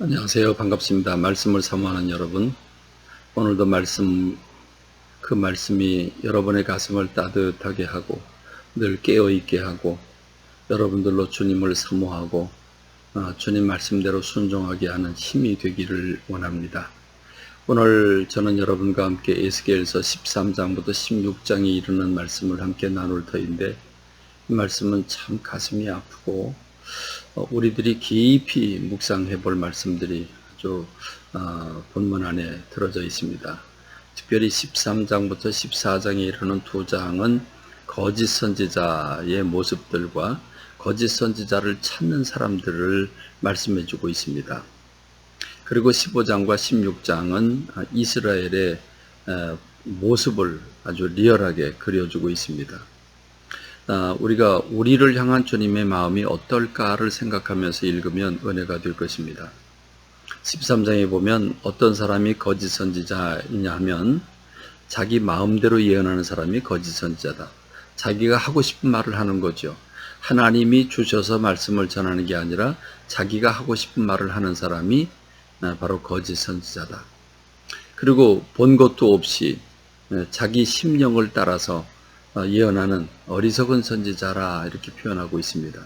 안녕하세요. 반갑습니다. 말씀을 사모하는 여러분, 오늘도 그 말씀이 여러분의 가슴을 따뜻하게 하고 늘 깨어있게 하고 여러분들로 주님을 사모하고 주님 말씀대로 순종하게 하는 힘이 되기를 원합니다. 오늘 저는 여러분과 함께 에스겔서 13장부터 16장에 이르는 말씀을 함께 나눌 터인데, 이 말씀은 참 가슴이 아프고 우리들이 깊이 묵상해 볼 말씀들이 아주 본문 안에 들어져 있습니다. 특별히 13장부터 14장에 이르는 두 장은 거짓 선지자의 모습들과 거짓 선지자를 찾는 사람들을 말씀해 주고 있습니다. 그리고 15장과 16장은 이스라엘의 모습을 아주 리얼하게 그려주고 있습니다. 우리가 우리를 향한 주님의 마음이 어떨까를 생각하면서 읽으면 은혜가 될 것입니다. 13장에 보면 어떤 사람이 거짓 선지자이냐 하면 자기 마음대로 예언하는 사람이 거짓 선지자다. 자기가 하고 싶은 말을 하는 거죠. 하나님이 주셔서 말씀을 전하는 게 아니라 자기가 하고 싶은 말을 하는 사람이 바로 거짓 선지자다. 그리고 본 것도 없이 자기 심령을 따라서 예언하는 어리석은 선지자라 이렇게 표현하고 있습니다.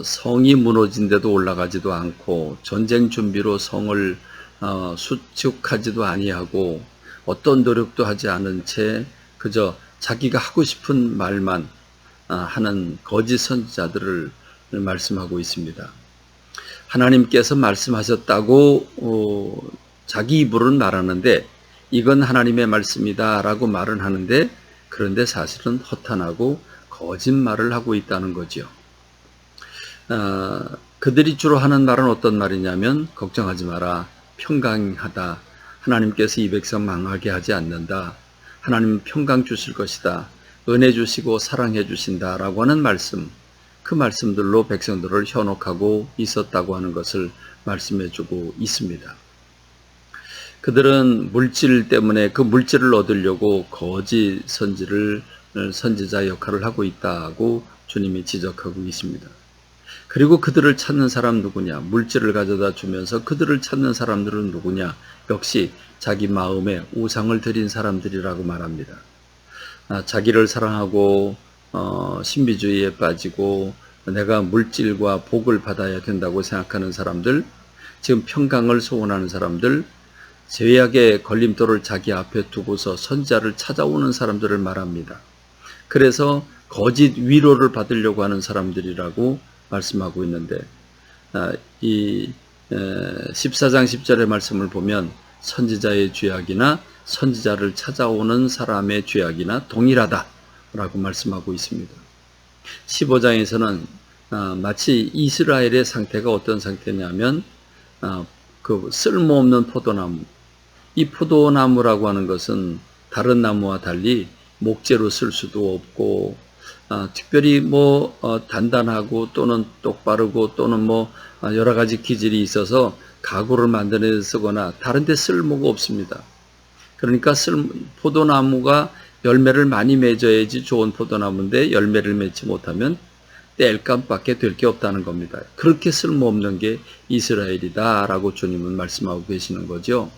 성이 무너진 데도 올라가지도 않고 전쟁 준비로 성을 수축하지도 아니하고 어떤 노력도 하지 않은 채 그저 자기가 하고 싶은 말만 하는 거짓 선지자들을 말씀하고 있습니다. 하나님께서 말씀하셨다고 자기 입으로는 말하는데 이건 하나님의 말씀이다 라고 말은 하는데, 그런데 사실은 허탄하고 거짓말을 하고 있다는 거죠. 그들이 주로 하는 말은 어떤 말이냐면, 걱정하지 마라, 평강하다, 하나님께서 이 백성 망하게 하지 않는다, 하나님은 평강 주실 것이다, 은혜 주시고 사랑해 주신다 라고 하는 말씀, 그 말씀들로 백성들을 현혹하고 있었다고 하는 것을 말씀해 주고 있습니다. 그들은 물질 때문에 그 물질을 얻으려고 거짓 선지자 역할을 하고 있다고 주님이 지적하고 있습니다. 그리고 그들을 찾는 사람 누구냐? 물질을 가져다 주면서 그들을 찾는 사람들은 누구냐? 역시 자기 마음에 우상을 드린 사람들이라고 말합니다. 자기를 사랑하고 신비주의에 빠지고 내가 물질과 복을 받아야 된다고 생각하는 사람들, 지금 평강을 소원하는 사람들, 죄악의 걸림돌을 자기 앞에 두고서 선지자를 찾아오는 사람들을 말합니다. 그래서 거짓 위로를 받으려고 하는 사람들이라고 말씀하고 있는데, 이 14장 10절의 말씀을 보면 선지자의 죄악이나 선지자를 찾아오는 사람의 죄악이나 동일하다라고 말씀하고 있습니다. 15장에서는 마치 이스라엘의 상태가 어떤 상태냐면 그 쓸모없는 포도나무, 이 포도나무라고 하는 것은 다른 나무와 달리 목재로 쓸 수도 없고 특별히 단단하고 또는 똑바르고 또는 여러 가지 기질이 있어서 가구를 만드는 데 쓰거나 다른 데 쓸모가 없습니다. 그러니까 포도나무가 열매를 많이 맺어야지 좋은 포도나무인데 열매를 맺지 못하면 땔감밖에 될 게 없다는 겁니다. 그렇게 쓸모없는 게 이스라엘이다 라고 주님은 말씀하고 계시는 거죠.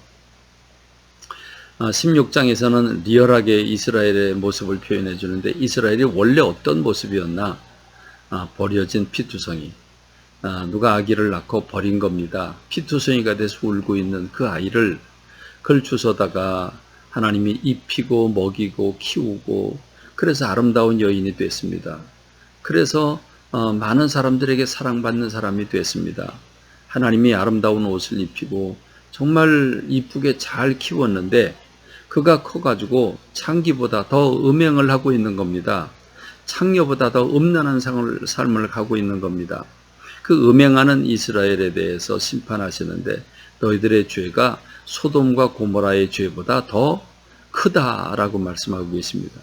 16장에서는 리얼하게 이스라엘의 모습을 표현해 주는데, 이스라엘이 원래 어떤 모습이었나? 버려진 피투성이, 누가 아기를 낳고 버린 겁니다. 피투성이가 돼서 울고 있는 그 아이를 그걸 주워다가 하나님이 입히고 먹이고 키우고 그래서 아름다운 여인이 됐습니다. 그래서 많은 사람들에게 사랑받는 사람이 됐습니다. 하나님이 아름다운 옷을 입히고 정말 이쁘게 잘 키웠는데 그가 커가지고 창기보다 더 음행을 하고 있는 겁니다. 창녀보다 더 음란한 삶을 하고 있는 겁니다. 그 음행하는 이스라엘에 대해서 심판하시는데 너희들의 죄가 소돔과 고모라의 죄보다 더 크다라고 말씀하고 계십니다.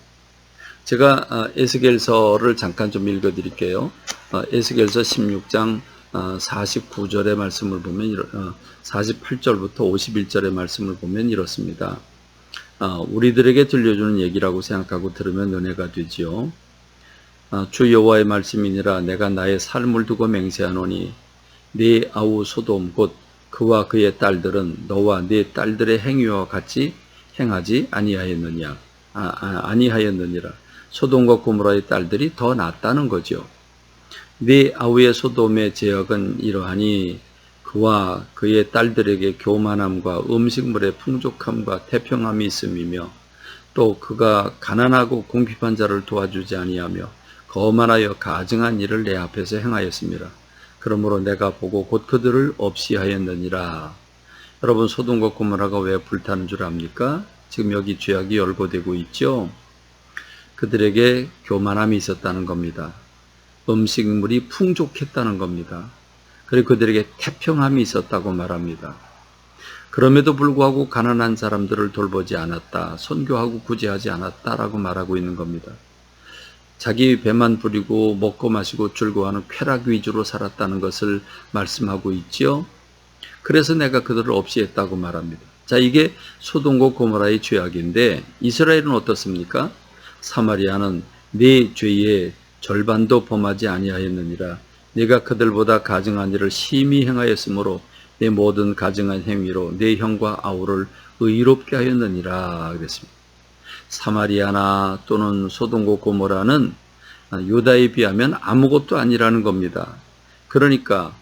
제가 에스겔서를 잠깐 좀 읽어드릴게요. 에스겔서 16장 49절의 말씀을 보면 48절부터 51절의 말씀을 보면 이렇습니다. 우리들에게 들려주는 얘기라고 생각하고 들으면 은혜가 되지요. 주 여호와의 말씀이니라. 내가 나의 삶을 두고 맹세하노니 네 아우 소돔 곧 그와 그의 딸들은 너와 네 딸들의 행위와 같이 행하지 아니하였느냐? 아니하였느니라. 소돔과 고모라의 딸들이 더 낫다는 거죠. 네 아우의 소돔의 죄악은 이러하니 그와 그의 딸들에게 교만함과 음식물의 풍족함과 태평함이 있음이며 또 그가 가난하고 궁핍한 자를 도와주지 아니하며 거만하여 가증한 일을 내 앞에서 행하였습니다. 그러므로 내가 보고 곧 그들을 없이 하였느니라. 여러분, 소돔과 고모라가 왜 불타는 줄 압니까? 지금 여기 죄악이 열거되고 있죠. 그들에게 교만함이 있었다는 겁니다. 음식물이 풍족했다는 겁니다. 그리고 그들에게 태평함이 있었다고 말합니다. 그럼에도 불구하고 가난한 사람들을 돌보지 않았다, 선교하고 구제하지 않았다라고 말하고 있는 겁니다. 자기 배만 부리고 먹고 마시고 즐거워하는 쾌락 위주로 살았다는 것을 말씀하고 있죠. 그래서 내가 그들을 없이 했다고 말합니다. 자, 이게 소돔과 고모라의 죄악인데 이스라엘은 어떻습니까? 사마리아는 네 죄의 절반도 범하지 아니하였느니라. 네가 그들보다 가증한 일을 심히 행하였으므로 내 모든 가증한 행위로 내 형과 아우를 의롭게 하였느니라 그랬습니다. 사마리아나 또는 소돔과 고모라는 유다에 비하면 아무것도 아니라는 겁니다. 그러니까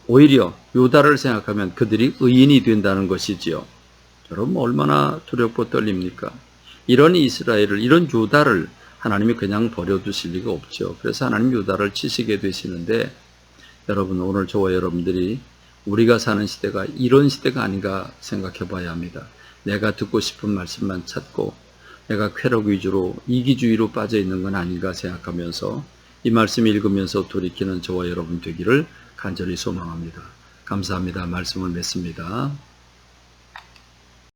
오히려 유다를 생각하면 그들이 의인이 된다는 것이지요. 여러분 얼마나 두렵고 떨립니까? 이런 이스라엘을, 이런 유다를 하나님이 그냥 버려두실 리가 없죠. 그래서 하나님 유다를 치시게 되시는데 여러분 오늘 저와 여러분들이 우리가 사는 시대가 이런 시대가 아닌가 생각해 봐야 합니다. 내가 듣고 싶은 말씀만 찾고 내가 쾌락 위주로 이기주의로 빠져 있는 건 아닌가 생각하면서 이 말씀 읽으면서 돌이키는 저와 여러분 되기를 간절히 소망합니다. 감사합니다. 말씀을 맺습니다.